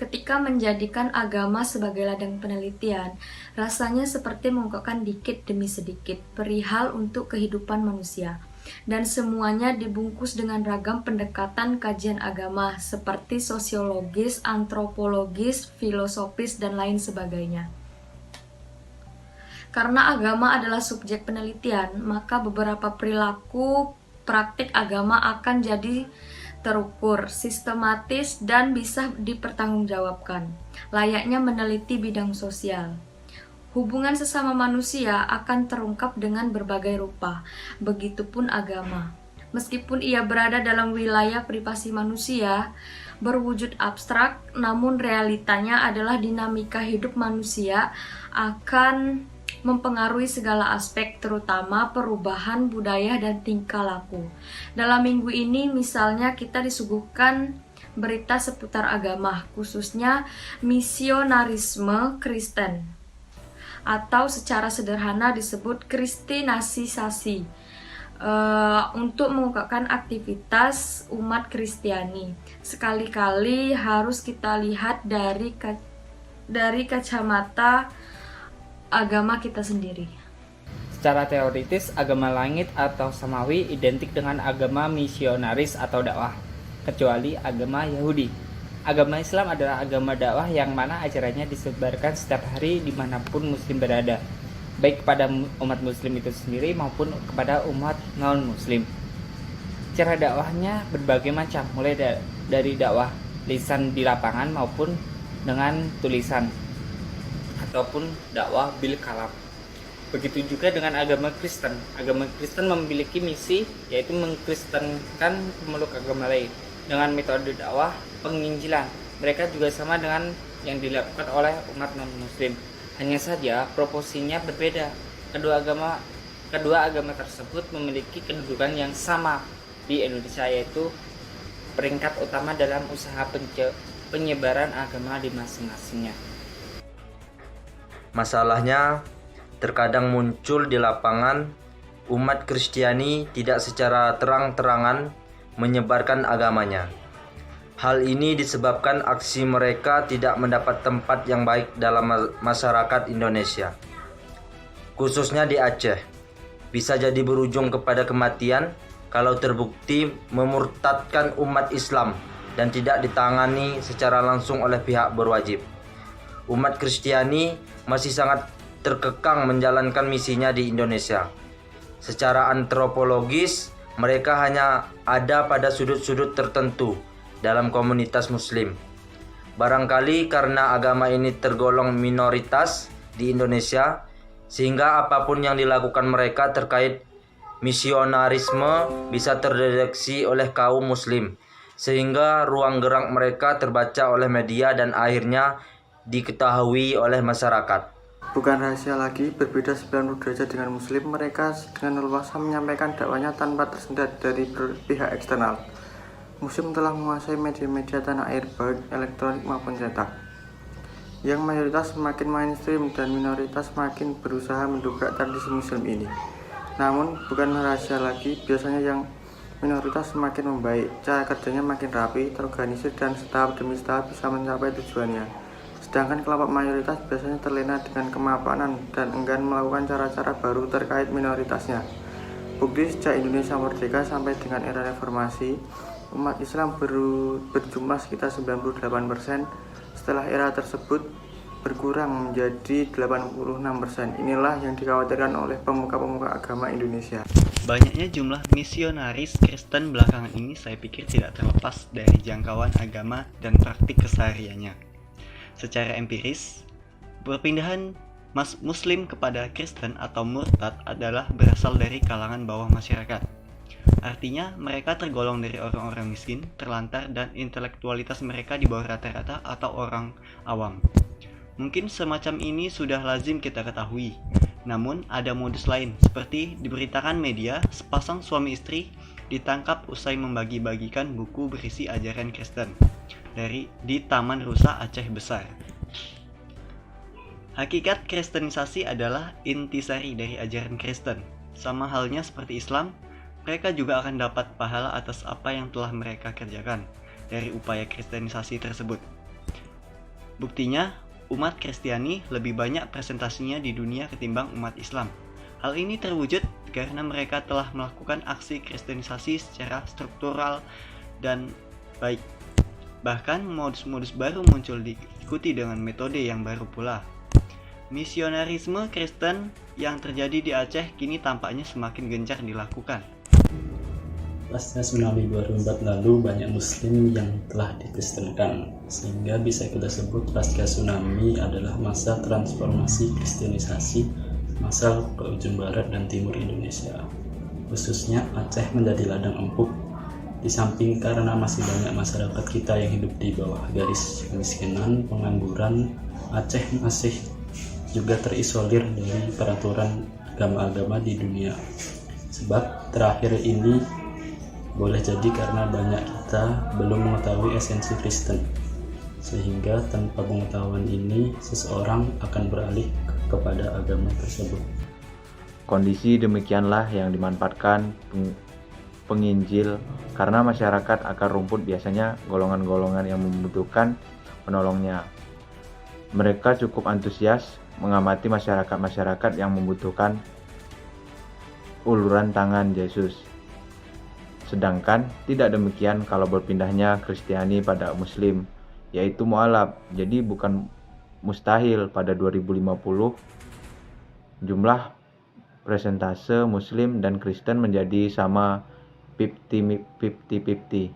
Ketika menjadikan agama sebagai ladang penelitian, rasanya seperti mengungkapkan dikit demi sedikit perihal untuk kehidupan manusia. Dan semuanya dibungkus dengan ragam pendekatan kajian agama seperti sosiologis, antropologis, filosofis, dan lain sebagainya. Karena agama adalah subjek penelitian, maka beberapa perilaku praktik agama akan jadi terukur, sistematis, dan bisa dipertanggungjawabkan, layaknya meneliti bidang sosial. Hubungan sesama manusia akan terungkap dengan berbagai rupa, begitupun agama. Meskipun ia berada dalam wilayah privasi manusia, berwujud abstrak, namun realitanya adalah dinamika hidup manusia akan mempengaruhi segala aspek, terutama perubahan budaya dan tingkah laku. Dalam minggu ini misalnya kita disuguhkan berita seputar agama, khususnya misionarisme Kristen, atau secara sederhana disebut kristinisasi, untuk mengungkapkan aktivitas umat Kristiani. Sekali-kali harus kita lihat dari kacamata agama kita sendiri. Secara teoritis, agama langit atau samawi identik dengan agama misionaris atau dakwah, kecuali agama Yahudi. Agama Islam adalah agama dakwah yang mana ajarannya disebarkan setiap hari dimanapun muslim berada, baik kepada umat muslim itu sendiri maupun kepada umat non-muslim. Cara dakwahnya berbagai macam, mulai dari dakwah lisan di lapangan maupun dengan tulisan, ataupun dakwah bil kalam. Begitu juga dengan agama Kristen. Agama Kristen memiliki misi, yaitu mengkristenkan pemeluk agama lain dengan metode dakwah penginjilan. Mereka juga sama dengan yang dilakukan oleh umat non-muslim. Hanya saja proporsinya berbeda. Kedua agama tersebut memiliki kedudukan yang sama di Indonesia, yaitu peringkat utama dalam usaha penyebaran agama di masing-masingnya. Masalahnya, terkadang muncul di lapangan, umat Kristiani tidak secara terang-terangan menyebarkan agamanya. Hal ini disebabkan aksi mereka tidak mendapat tempat yang baik dalam masyarakat Indonesia, khususnya di Aceh. Bisa jadi berujung kepada kematian kalau terbukti memurtadkan umat Islam dan tidak ditangani secara langsung oleh pihak berwajib. Umat Kristiani masih sangat terkekang menjalankan misinya di Indonesia. Secara antropologis, mereka hanya ada pada sudut-sudut tertentu dalam komunitas muslim. Barangkali karena agama ini tergolong minoritas di Indonesia, sehingga apapun yang dilakukan mereka terkait misionarisme bisa terdeteksi oleh kaum muslim, sehingga ruang gerak mereka terbaca oleh media dan akhirnya diketahui oleh masyarakat. Bukan rahasia lagi, berbeda 90 derajat dengan muslim, mereka dengan leluasa menyampaikan dakwanya tanpa tersendat dari pihak eksternal. Muslim telah menguasai media-media tanah air, baik elektronik maupun cetak, yang mayoritas semakin mainstream dan minoritas semakin berusaha mendobrak tradisi muslim ini. Namun, bukan rahasia lagi, biasanya yang minoritas semakin membaik, cara kerjanya makin rapi, terorganisir, dan setahap demi setahap bisa mencapai tujuannya. Sedangkan kelompok mayoritas biasanya terlena dengan kemapanan dan enggan melakukan cara-cara baru terkait minoritasnya. Bukti, sejak Indonesia merdeka sampai dengan era reformasi, umat Islam berjumlah sekitar 98%. Setelah era tersebut berkurang menjadi 86%. Inilah yang dikhawatirkan oleh pemuka-pemuka agama Indonesia. Banyaknya jumlah misionaris Kristen belakangan ini saya pikir tidak terlepas dari jangkauan agama dan praktik kesehariannya. Secara empiris, perpindahan Muslim kepada Kristen atau murtad adalah berasal dari kalangan bawah masyarakat. Artinya, mereka tergolong dari orang-orang miskin, terlantar, dan intelektualitas mereka di bawah rata-rata atau orang awam. Mungkin semacam ini sudah lazim kita ketahui. Namun, ada modus lain, seperti diberitakan media, sepasang suami istri ditangkap usai membagi-bagikan buku berisi ajaran Kristen di Taman Rusa Aceh Besar. Hakikat kristenisasi adalah intisari dari ajaran Kristen. Sama halnya seperti Islam, mereka juga akan dapat pahala atas apa yang telah mereka kerjakan dari upaya kristenisasi tersebut. Buktinya, umat Kristiani lebih banyak presentasinya di dunia ketimbang umat Islam. Hal ini terwujud karena mereka telah melakukan aksi kristenisasi secara struktural dan baik. Bahkan modus-modus baru muncul diikuti dengan metode yang baru pula. Misionarisme Kristen yang terjadi di Aceh kini tampaknya semakin gencar dilakukan. Pasca tsunami 2004 lalu banyak muslim yang telah dikristenkan, sehingga bisa kita sebut pasca tsunami adalah masa transformasi kristenisasi massal ke ujung barat dan timur Indonesia. Khususnya Aceh menjadi ladang empuk, di samping karena masih banyak masyarakat kita yang hidup di bawah garis kemiskinan, pengangguran, Aceh masih juga terisolir dari peraturan agama-agama di dunia. Sebab terakhir ini boleh jadi karena banyak kita belum mengetahui esensi Kristen, sehingga tanpa pengetahuan ini seseorang akan beralih kepada agama tersebut. Kondisi demikianlah yang dimanfaatkan penginjil karena masyarakat akar rumput biasanya golongan-golongan yang membutuhkan penolongnya. Mereka cukup antusias mengamati masyarakat-masyarakat yang membutuhkan uluran tangan Yesus. Sedangkan tidak demikian kalau berpindahnya Kristiani pada Muslim, yaitu mu'alaf. Jadi bukan mustahil pada 2050 jumlah persentase Muslim dan Kristen menjadi sama 50-50.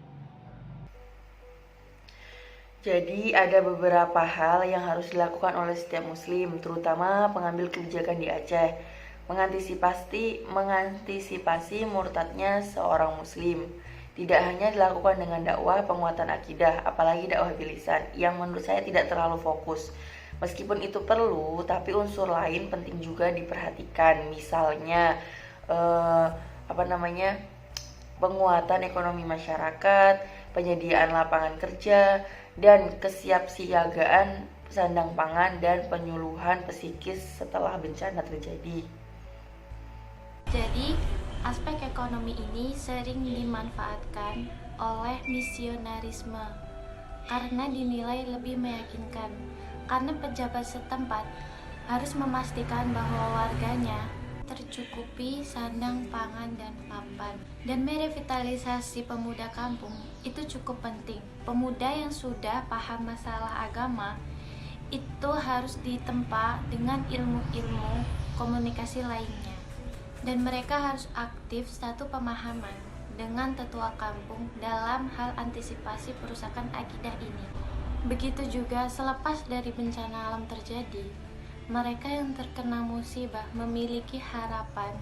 Jadi ada beberapa hal yang harus dilakukan oleh setiap muslim, terutama pengambil kebijakan di Aceh, mengantisipasi murtadnya seorang muslim. Tidak hanya dilakukan dengan dakwah penguatan akidah, apalagi dakwah bilisan, yang menurut saya tidak terlalu fokus. Meskipun itu perlu, tapi unsur lain penting juga diperhatikan. Misalnya penguatan ekonomi masyarakat, penyediaan lapangan kerja, dan kesiapsiagaan sandang pangan dan penyuluhan psikis setelah bencana terjadi. Jadi, aspek ekonomi ini sering dimanfaatkan oleh misionarisme karena dinilai lebih meyakinkan, karena pejabat setempat harus memastikan bahwa warganya tercukupi sandang pangan dan papan. Dan merevitalisasi pemuda kampung itu cukup penting. Pemuda yang sudah paham masalah agama itu harus ditempa dengan ilmu-ilmu komunikasi lainnya, dan mereka harus aktif satu pemahaman dengan tetua kampung dalam hal antisipasi perusakan akidah ini. Begitu juga selepas dari bencana alam terjadi, mereka yang terkena musibah memiliki harapan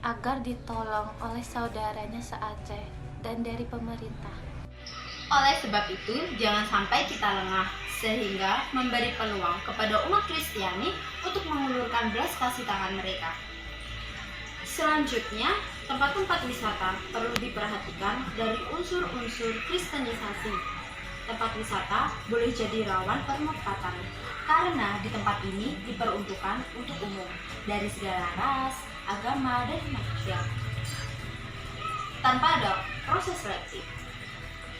agar ditolong oleh saudaranya se-Aceh dan dari pemerintah. Oleh sebab itu, jangan sampai kita lengah, sehingga memberi peluang kepada umat Kristiani untuk mengulurkan belas kasih tangan mereka. Selanjutnya, tempat-tempat wisata perlu diperhatikan dari unsur-unsur kristenisasi. Tempat wisata boleh jadi rawan permufakatan, karena di tempat ini diperuntukkan untuk umum, dari segala ras, agama, dan manusia, tanpa ada proses seleksi.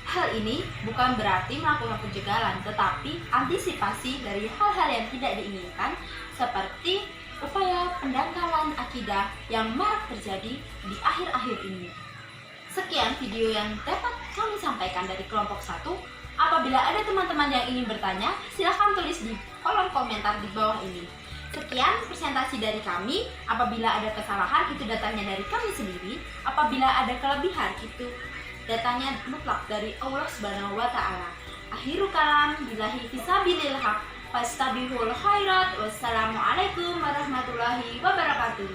Hal ini bukan berarti melakukan pencegahan, tetapi antisipasi dari hal-hal yang tidak diinginkan, seperti upaya pendangkalan akidah yang marak terjadi di akhir-akhir ini. Sekian video yang dapat kami sampaikan dari kelompok 1. Apabila ada teman-teman yang ingin bertanya, silahkan tulis di kolom komentar di bawah ini. Sekian presentasi dari kami. Apabila ada kesalahan, itu datanya dari kami sendiri. Apabila ada kelebihan, itu datanya mutlak dari Allah Subhanahu wa Ta'ala. Akhiru kalam, billahi fisabilil haq, fastabihul khairat. Wassalamualaikum warahmatullahi wabarakatuh.